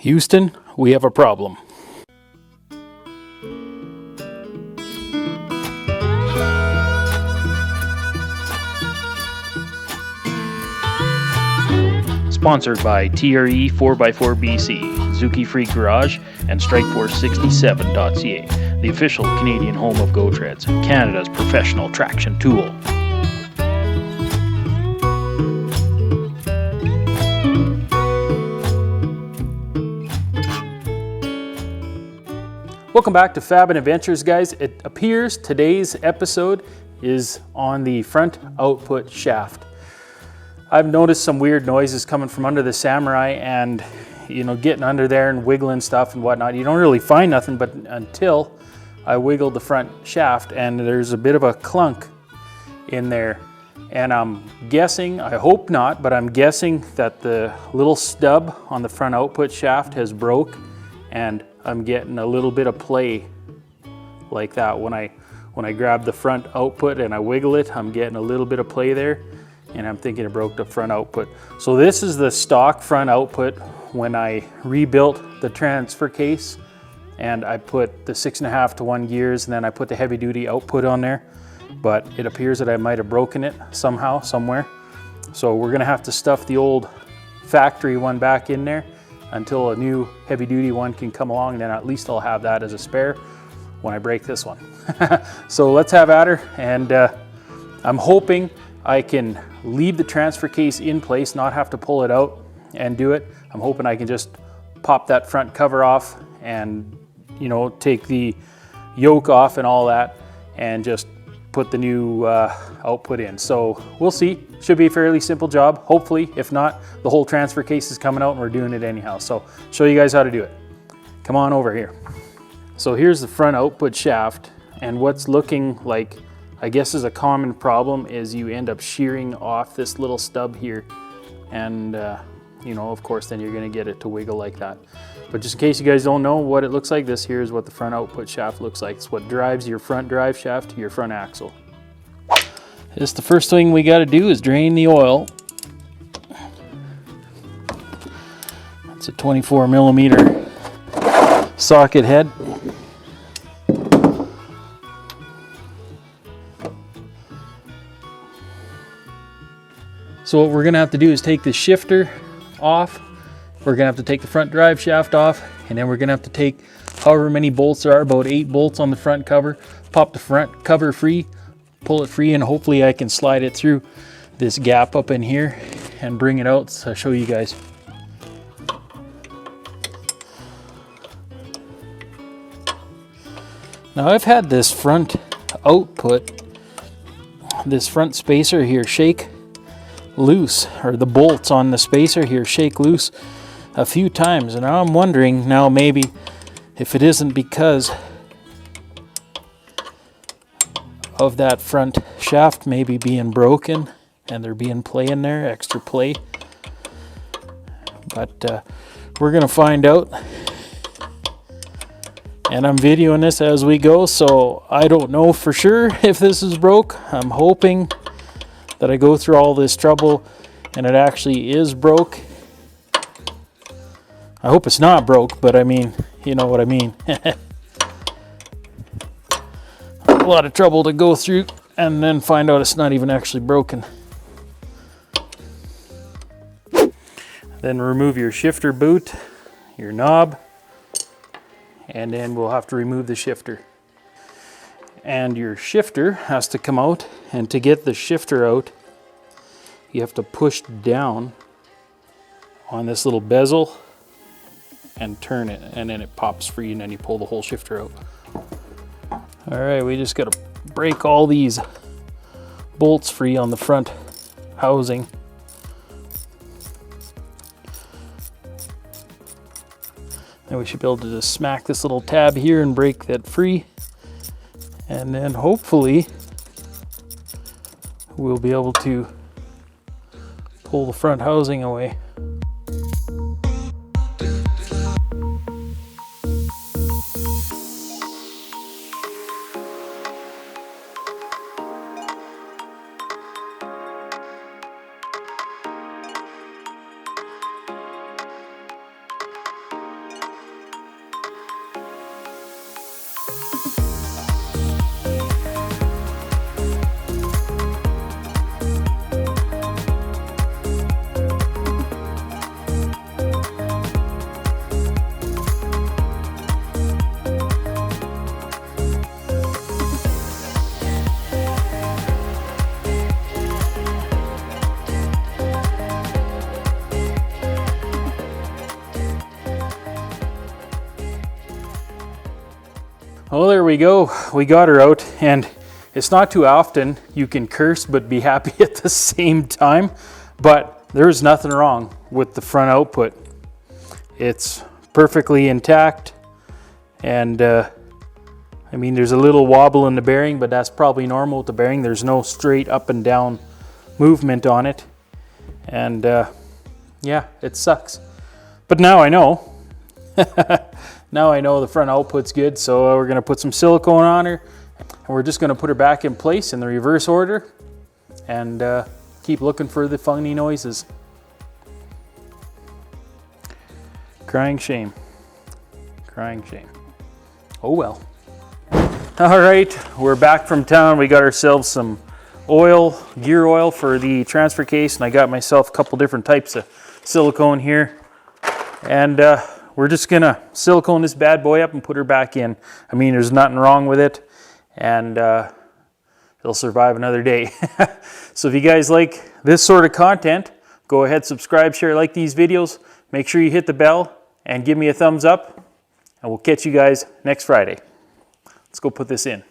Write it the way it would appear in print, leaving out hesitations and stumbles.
Houston, we have a problem. Sponsored by TRE 4x4BC, Suzuki Free Garage, and Strikeforce67.ca, the official Canadian home of Go Treads, Canada's professional traction tool. Welcome back to Fab and Adventures, guys. It appears today's episode is on the front output shaft. I've noticed some weird noises coming from under the Samurai, and getting under there and wiggling stuff and whatnot. You don't really find nothing, but until I wiggled the front shaft, and there's a bit of a clunk in there. And I'm guessing, I hope not, but I'm guessing that the little stub on the front output shaft has broke, and I'm getting a little bit of play like that. When I grab the front output and I wiggle it, I'm getting a little bit of play there, and I'm thinking it broke the front output. So this is the stock front output when I rebuilt the transfer case, and I put the 6.5 to 1 gears, and then I put the heavy duty output on there. But it appears that I might have broken it somehow, somewhere. So we're gonna have to stuff the old factory one back in there until a new heavy duty one can come along, and then at least I'll have that as a spare when I break this one. So let's have at her, and I'm hoping I can leave the transfer case in place, not have to pull it out and do it. I'm hoping I can just pop that front cover off and take the yoke off and all that, and just put the new output in. So we'll see. Should be a fairly simple job, hopefully. If not, the whole transfer case is coming out and we're doing it anyhow. So show you guys how to do it. Come on over here. So here's the front output shaft, and what's looking like, I guess, is a common problem is you end up shearing off this little stub here, and of course then you're gonna get it to wiggle like that. But just in case you guys don't know what it looks like, this here is what the front output shaft looks like. It's what drives your front drive shaft to your front axle. This, the first thing we got to do is drain the oil. It's a 24 millimeter socket head. So what we're gonna have to do is take the shifter off. We're gonna have to take the front drive shaft off, and then we're gonna have to take however many bolts there are, about 8 bolts on the front cover, pop the front cover free, pull it free, and hopefully I can slide it through this gap up in here and bring it out so I'll show you guys. Now I've had this front output, this front spacer here, shake loose, or the bolts on the spacer here shake loose a few times, and now I'm wondering now maybe if it isn't because of that front shaft maybe being broken and there being play in there, extra play. But we're gonna find out, and I'm videoing this as we go, so I don't know for sure if this is broke. I'm hoping that I go through all this trouble and it actually is broke. I hope it's not broke, but I mean, you know what I mean. A lot of trouble to go through and then find out it's not even actually broken. Then remove your shifter boot, your knob, and then we'll have to remove the shifter. And your shifter has to come out, and to get the shifter out, you have to push down on this little bezel and turn it, and then it pops free, and then you pull the whole shifter out. All right, we just gotta break all these bolts free on the front housing. Then we should be able to just smack this little tab here and break that free. And then hopefully we'll be able to pull the front housing away. Well, there we go. We got her out, and it's not too often you can curse but be happy at the same time. But there's nothing wrong with the front output. It's perfectly intact, and I mean, there's a little wobble in the bearing, but that's probably normal with the bearing. There's no straight up and down movement on it, and yeah, it sucks. But now I know. Now I know the front output's good, so we're gonna put some silicone on her, and we're just gonna put her back in place in the reverse order, and keep looking for the funny noises. Crying shame. Crying shame. Oh well. All right, we're back from town. We got ourselves some oil, gear oil for the transfer case, and I got myself a couple different types of silicone here. And we're just gonna silicone this bad boy up and put her back in. I mean, there's nothing wrong with it, and it'll survive another day. So if you guys like this sort of content, go ahead, subscribe, share, like these videos. Make sure you hit the bell and give me a thumbs up, and we'll catch you guys next Friday. Let's go put this in.